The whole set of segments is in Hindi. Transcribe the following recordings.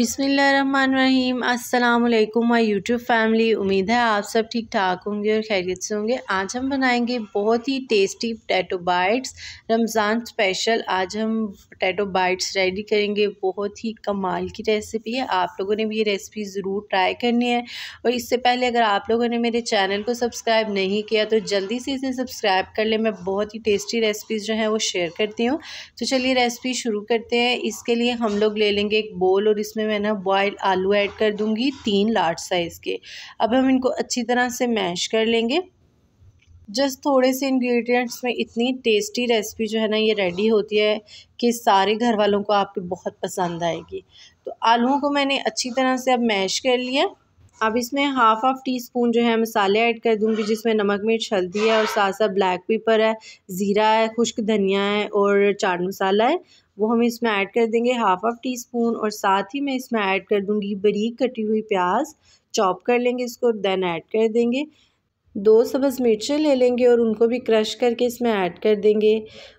बिस्मिल्लाहिर्रहमानिर्रहीम। अस्सलाम वालेकुम माय यूट्यूब फैमिली। उम्मीद है आप सब ठीक ठाक होंगे और खैरियत से होंगे। आज हम बनाएंगे बहुत ही tasty potato bites, Ramzan special. आज हम पोटैटो बाइट्स रेडी करेंगे। बहुत ही कमाल की रेसिपी है, आप लोगों ने भी ये रेसिपी ज़रूर ट्राई करनी है। और इससे पहले अगर आप लोगों ने मेरे चैनल को सब्सक्राइब नहीं किया तो जल्दी से इसे सब्सक्राइब कर लें। मैं बहुत ही टेस्टी रेसिपीज़ जो हैं वो शेयर करती हूँ। तो चलिए रेसिपी शुरू करते हैं। इसके लिए हम लोग ले लेंगे एक बोल और इसमें मैं ना बॉयल आलू ऐड कर दूंगी 3 लार्ज साइज़ के। अब हम इनको अच्छी तरह से मैश कर लेंगे। जस्ट थोड़े से इंग्रेडिएंट्स में इतनी टेस्टी रेसिपी जो है ना ये रेडी होती है कि सारे घर वालों को आपके बहुत पसंद आएगी। तो आलूओं को मैंने अच्छी तरह से अब मैश कर लिया। अब इसमें हाफ टी स्पून जो है मसाले ऐड कर दूंगी, जिसमें नमक मिर्च हल्दी है और साथ साथ ब्लैक पेपर है, ज़ीरा है, खुश्क धनिया है और चाट मसाला है, वो हम इसमें ऐड कर देंगे हाफ टी स्पून। और साथ ही मैं इसमें ऐड कर दूंगी बारीक कटी हुई प्याज, चॉप कर लेंगे इसको, देन ऐड कर देंगे 2 सब्ज़ मिर्चें ले लेंगे और उनको भी क्रश करके इसमें ऐड कर देंगे।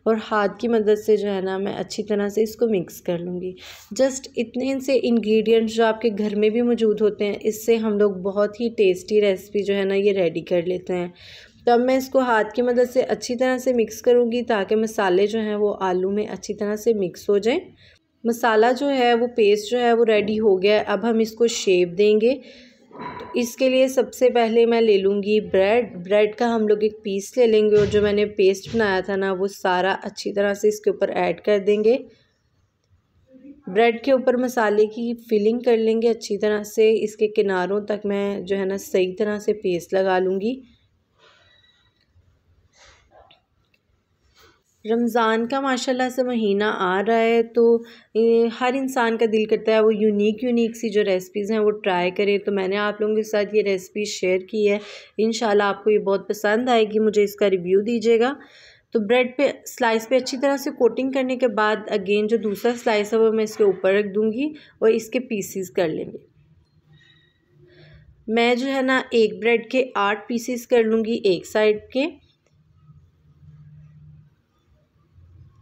और हाथ की मदद से जो है ना मैं अच्छी तरह से इसको मिक्स कर लूँगी। जस्ट इतने से इंग्रेडिएंट्स जो आपके घर में भी मौजूद होते हैं, इससे हम लोग बहुत ही टेस्टी रेसिपी जो है ना ये रेडी कर लेते हैं। तब मैं इसको हाथ की मदद से अच्छी तरह से मिक्स करूँगी ताकि मसाले जो हैं वो आलू में अच्छी तरह से मिक्स हो जाएँ। मसाला जो है वो पेस्ट जो है वो रेडी हो गया है। अब हम इसको शेप देंगे। तो इसके लिए सबसे पहले मैं ले लूँगी ब्रेड का हम लोग एक पीस ले लेंगे और जो मैंने पेस्ट बनाया था ना वो सारा अच्छी तरह से इसके ऊपर ऐड कर देंगे। ब्रेड के ऊपर मसाले की फिलिंग कर लेंगे अच्छी तरह से। इसके किनारों तक मैं जो है ना सही तरह से पेस्ट लगा लूँगी। रमज़ान का माशाल्लाह से महीना आ रहा है तो हर इंसान का दिल करता है वो यूनिक सी जो रेसिपीज़ हैं वो ट्राई करे। तो मैंने आप लोगों के साथ ये रेसिपी शेयर की है। इंशाल्लाह आपको ये बहुत पसंद आएगी, मुझे इसका रिव्यू दीजिएगा। तो ब्रेड पे स्लाइस पे अच्छी तरह से कोटिंग करने के बाद अगेन जो दूसरा स्लाइस है वो मैं इसके ऊपर रख दूँगी और इसके पीसीस कर लेंगे। मैं जो है ना एक ब्रेड के 8 पीसीस कर लूँगी एक साइड के,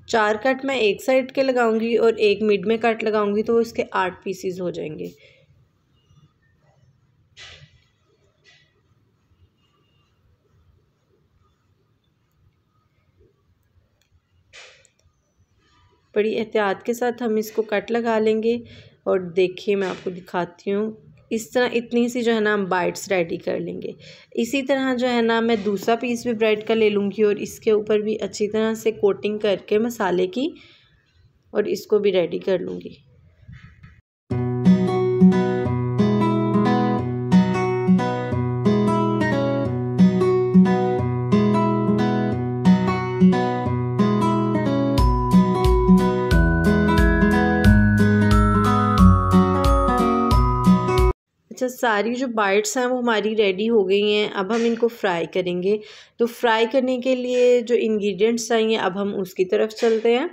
4 कट मैं एक साइड के लगाऊंगी और एक मिड में कट लगाऊंगी, तो इसके 8 पीसीज हो जाएंगे। बड़ी एहतियात के साथ हम इसको कट लगा लेंगे। और देखिए मैं आपको दिखाती हूँ, इस तरह इतनी सी जो है ना हम बाइट्स रेडी कर लेंगे। इसी तरह जो है ना मैं दूसरा पीस भी ब्रेड का ले लूँगी और इसके ऊपर भी अच्छी तरह से कोटिंग करके मसाले की और इसको भी रेडी कर लूँगी। अच्छा, सारी जो बाइट्स हैं वो हमारी रेडी हो गई हैं। अब हम इनको फ्राई करेंगे। तो फ्राई करने के लिए जो इंग्रेडिएंट्स चाहिए अब हम उसकी तरफ चलते हैं।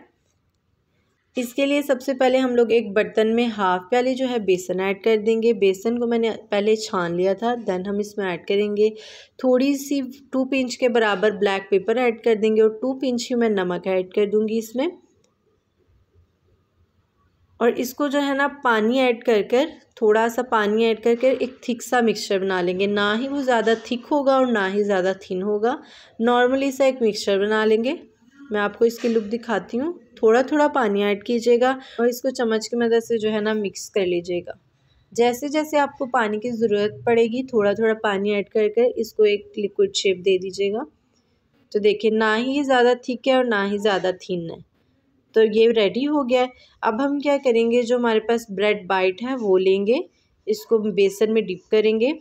इसके लिए सबसे पहले हम लोग एक बर्तन में हाफ प्याली जो है बेसन ऐड कर देंगे। बेसन को मैंने पहले छान लिया था। देन हम इसमें ऐड करेंगे थोड़ी सी 2 पिंच के बराबर ब्लैक पेपर ऐड कर देंगे और 2 पिंच ही मैं नमक ऐड कर दूँगी इसमें। और इसको जो है ना पानी ऐड कर थोड़ा सा पानी ऐड कर एक थिक सा मिक्सचर बना लेंगे। ना ही वो ज़्यादा थिक होगा और ना ही ज़्यादा थिन होगा, नॉर्मली सा एक मिक्सचर बना लेंगे। मैं आपको इसकी लुक दिखाती हूँ। थोड़ा थोड़ा पानी ऐड कीजिएगा और इसको चम्मच की मदद से जो है ना मिक्स कर लीजिएगा। जैसे जैसे आपको पानी की ज़रूरत पड़ेगी थोड़ा थोड़ा पानी ऐड कर इसको एक लिक्विड शेप दे दीजिएगा। तो देखिए ना ही ज़्यादा थिक है और ना ही ज़्यादा थिन है। तो ये रेडी हो गया है। अब हम क्या करेंगे, जो हमारे पास ब्रेड बाइट है वो लेंगे, इसको बेसन में डिप करेंगे।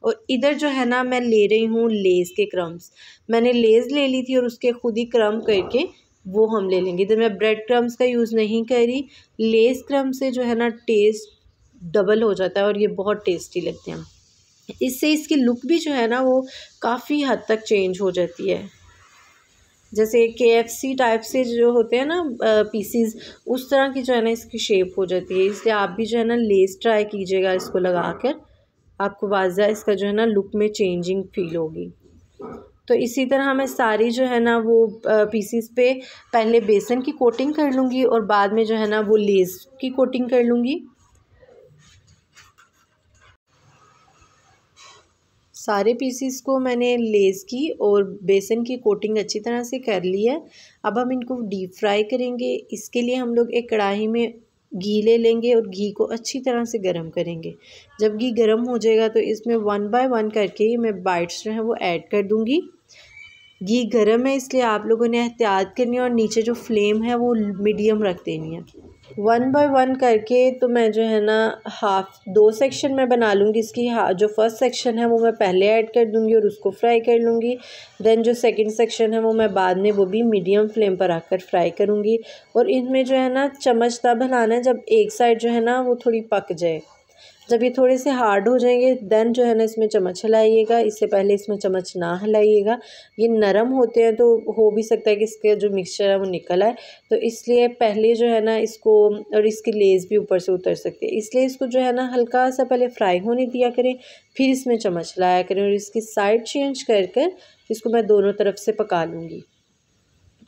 और इधर जो है ना मैं ले रही हूँ लेज़ के क्रम्स। मैंने लेज़ ले ली थी और उसके खुद ही क्रम करके वो हम ले लेंगे। इधर मैं ब्रेड क्रम्स का यूज़ नहीं कर रही। लेज़ क्रम से जो है ना टेस्ट डबल हो जाता है और ये बहुत टेस्टी लगते हैं। इससे इसकी लुक भी जो है ना वो काफ़ी हद तक चेंज हो जाती है। जैसे KFC टाइप से जो होते हैं ना पीसीज, उस तरह की जो है ना इसकी शेप हो जाती है। इसलिए आप भी जो है ना लेस ट्राई कीजिएगा इसको लगाकर, आपको वाज़ा इसका जो है ना लुक में चेंजिंग फील होगी। तो इसी तरह मैं सारी जो है ना वो पीसीस पे पहले बेसन की कोटिंग कर लूँगी और बाद में जो है ना वो लेस की कोटिंग कर लूँगी। सारे पीसीस को मैंने लेस की और बेसन की कोटिंग अच्छी तरह से कर ली है। अब हम इनको डीप फ्राई करेंगे। इसके लिए हम लोग एक कढ़ाई में घी ले लेंगे और घी को अच्छी तरह से गर्म करेंगे। जब घी गर्म हो जाएगा तो इसमें 1 बाय 1 करके मैं बाइट्स जो है वो ऐड कर दूँगी। घी गर्म है इसलिए आप लोगों ने एहतियात करनी है और नीचे जो फ्लेम है वो मीडियम रख देनी है। 1 बाय 1 करके तो मैं जो है ना दो सेक्शन में बना लूँगी इसकी। जो फर्स्ट सेक्शन है वो मैं पहले ऐड कर दूँगी और उसको फ्राई कर लूँगी। देन जो सेकंड सेक्शन है वो मैं बाद में वो भी मीडियम फ्लेम पर रखकर फ्राई करूँगी। और इनमें जो है ना चम्मच तब हिलाना है जब एक साइड जो है ना वो थोड़ी पक जाए। जब ये थोड़े से हार्ड हो जाएंगे देन जो है ना इसमें चम्मच हिलाइएगा। इससे पहले इसमें चम्मच ना हिलाइएगा। ये नरम होते हैं तो हो भी सकता है कि इसके जो मिक्सचर है वो निकल आए, तो इसलिए पहले जो है ना इसको, और इसकी लेस भी ऊपर से उतर सकती है, इसलिए इसको जो है ना हल्का सा पहले फ्राई होने दिया करें, फिर इसमें चम्मच हिलाया करें और इसकी साइड चेंज कर कर इसको मैं दोनों तरफ से पका लूँगी।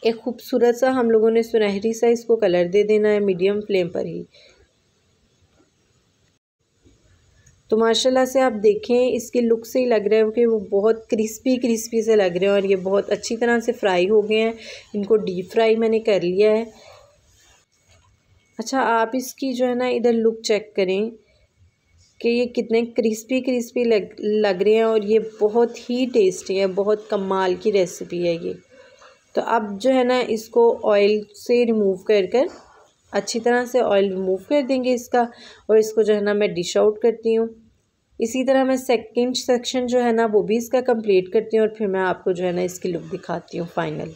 एक खूबसूरत सा हम लोगों ने सुनहरी सा इसको कलर दे देना है मीडियम फ्लेम पर ही। तो माशाल्लाह से आप देखें इसके लुक से ही लग रहा है कि वो बहुत क्रिस्पी से लग रहे हैं और ये बहुत अच्छी तरह से फ्राई हो गए हैं। इनको डीप फ्राई मैंने कर लिया है। अच्छा, आप इसकी जो है ना इधर लुक चेक करें कि ये कितने क्रिस्पी लग रहे हैं और ये बहुत ही टेस्टी है, बहुत कमाल की रेसिपी है ये। तो अब जो है ना इसको ऑयल से रिमूव कर अच्छी तरह से ऑयल रिमूव कर देंगे इसका, और इसको जो है ना मैं डिश आउट करती हूँ। इसी तरह मैं सेकंड सेक्शन जो है ना वो भी इसका कंप्लीट करती हूँ और फिर मैं आपको जो है ना इसकी लुक दिखाती हूँ फाइनल।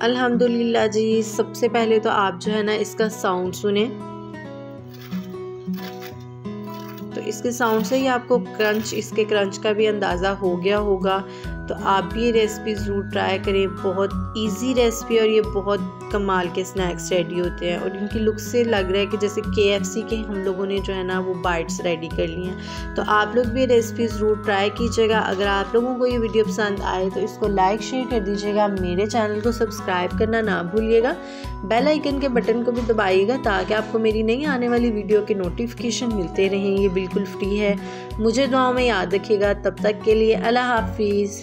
अल्हम्दुलिल्लाह जी, सबसे पहले तो आप जो है ना इसका साउंड सुने, तो इसके साउंड से ही आपको इसके क्रंच का भी अंदाज़ा हो गया होगा। तो आप भी ये रेसिपी ज़रूर ट्राई करें। बहुत इजी रेसिपी और ये बहुत कमाल के स्नैक्स रेडी होते हैं और इनकी लुक से लग रहा है कि जैसे KFC के हम लोगों ने जो है ना वो बाइट्स रेडी कर ली हैं। तो आप लोग भी ये रेसिपी ज़रूर ट्राई कीजिएगा। अगर आप लोगों को ये वीडियो पसंद आए तो इसको लाइक शेयर कर दीजिएगा। मेरे चैनल को सब्सक्राइब करना ना भूलिएगा। बेल आइकन के बटन को भी दबाइएगा ताकि आपको मेरी नई आने वाली वीडियो के नोटिफिकेशन मिलते रहें। ये बिल्कुल फ्री है। मुझे दुआओं में याद रखिएगा। तब तक के लिए अल्लाह हाफिज़।